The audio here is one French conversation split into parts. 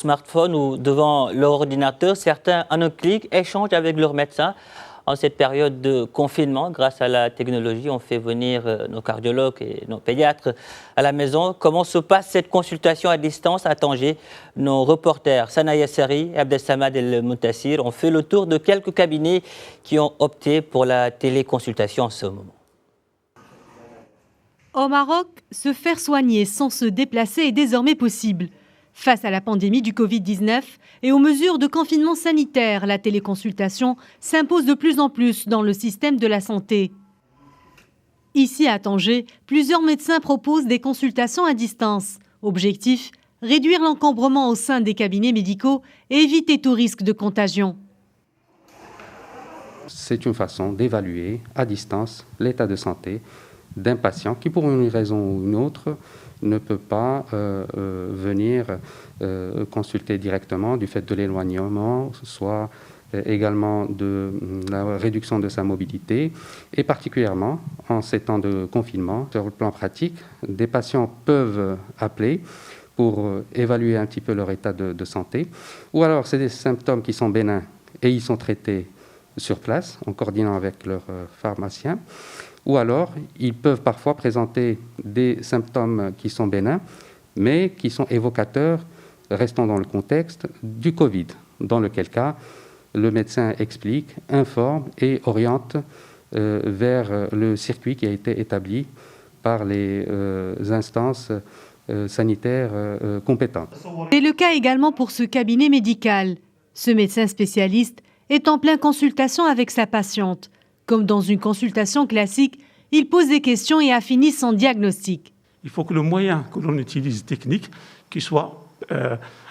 Smartphone ou devant leur ordinateur, certains, en un clic, échangent avec leur médecin. En cette période de confinement, grâce à la technologie, on fait venir nos cardiologues et nos pédiatres à la maison. Comment se passe cette consultation à distance à Tanger? Nos reporters Sanaya Seri et Abdelsamad El Moutassir ont fait le tour de quelques cabinets qui ont opté pour la téléconsultation en ce moment. Au Maroc, se faire soigner sans se déplacer est désormais possible. Face à la pandémie du Covid-19 et aux mesures de confinement sanitaire, la téléconsultation s'impose de plus en plus dans le système de la santé. Ici à Tanger, plusieurs médecins proposent des consultations à distance. Objectif, réduire l'encombrement au sein des cabinets médicaux et éviter tout risque de contagion. C'est une façon d'évaluer à distance l'état de santé d'un patient qui, pour une raison ou une autre, ne peut pas venir consulter directement du fait de l'éloignement, soit également de la réduction de sa mobilité, et particulièrement en ces temps de confinement. Sur le plan pratique, des patients peuvent appeler pour évaluer un petit peu leur état de santé, ou alors c'est des symptômes qui sont bénins et ils sont traités sur place en coordinant avec leur pharmacien. Ou alors, ils peuvent parfois présenter des symptômes qui sont bénins, mais qui sont évocateurs, restant dans le contexte du Covid, dans lequel cas, le médecin explique, informe et oriente vers le circuit qui a été établi par les instances sanitaires compétentes. C'est le cas également pour ce cabinet médical. Ce médecin spécialiste est en pleine consultation avec sa patiente. Comme dans une consultation classique, il pose des questions et affinit son diagnostic. Il faut que le moyen que l'on utilise technique, qu'il soit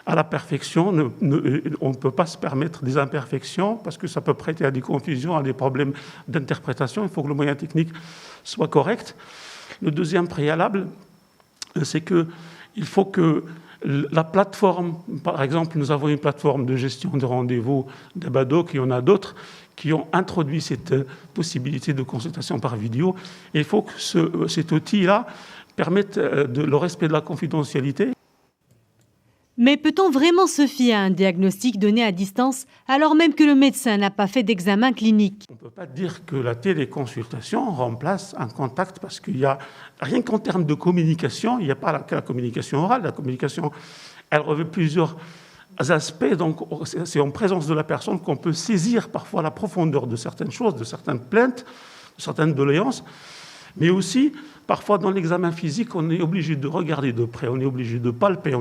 à la perfection, on ne peut pas se permettre des imperfections parce que ça peut prêter à des confusions, à des problèmes d'interprétation. Il faut que le moyen technique soit correct. Le deuxième préalable, c'est qu'il faut que la plateforme, par exemple, nous avons une plateforme de gestion de rendez-vous d'Abadoc, et on a d'autres qui ont introduit cette possibilité de consultation par vidéo. Et il faut que cet outil-là permette le respect de la confidentialité. Mais peut-on vraiment se fier à un diagnostic donné à distance alors même que le médecin n'a pas fait d'examen clinique? On ne peut pas dire que la téléconsultation remplace un contact parce qu'il y a, rien qu'en termes de communication, il n'y a pas que la communication orale. La communication, elle revêt plusieurs aspects, donc c'est en présence de la personne qu'on peut saisir parfois la profondeur de certaines choses, de certaines plaintes, de certaines doléances, mais aussi parfois dans l'examen physique, on est obligé de regarder de près, on est obligé de palper.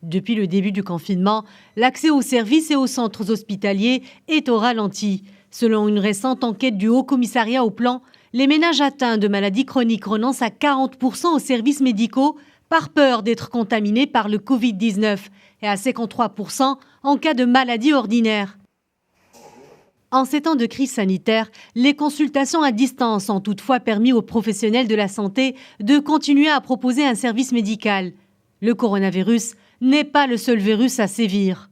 Depuis le début du confinement, l'accès aux services et aux centres hospitaliers est au ralenti. Selon une récente enquête du Haut Commissariat au Plan, les ménages atteints de maladies chroniques renoncent à 40% aux services médicaux par peur d'être contaminés par le Covid-19 et à 53% en cas de maladie ordinaire. En ces temps de crise sanitaire, les consultations à distance ont toutefois permis aux professionnels de la santé de continuer à proposer un service médical. Le coronavirus n'est pas le seul virus à sévir.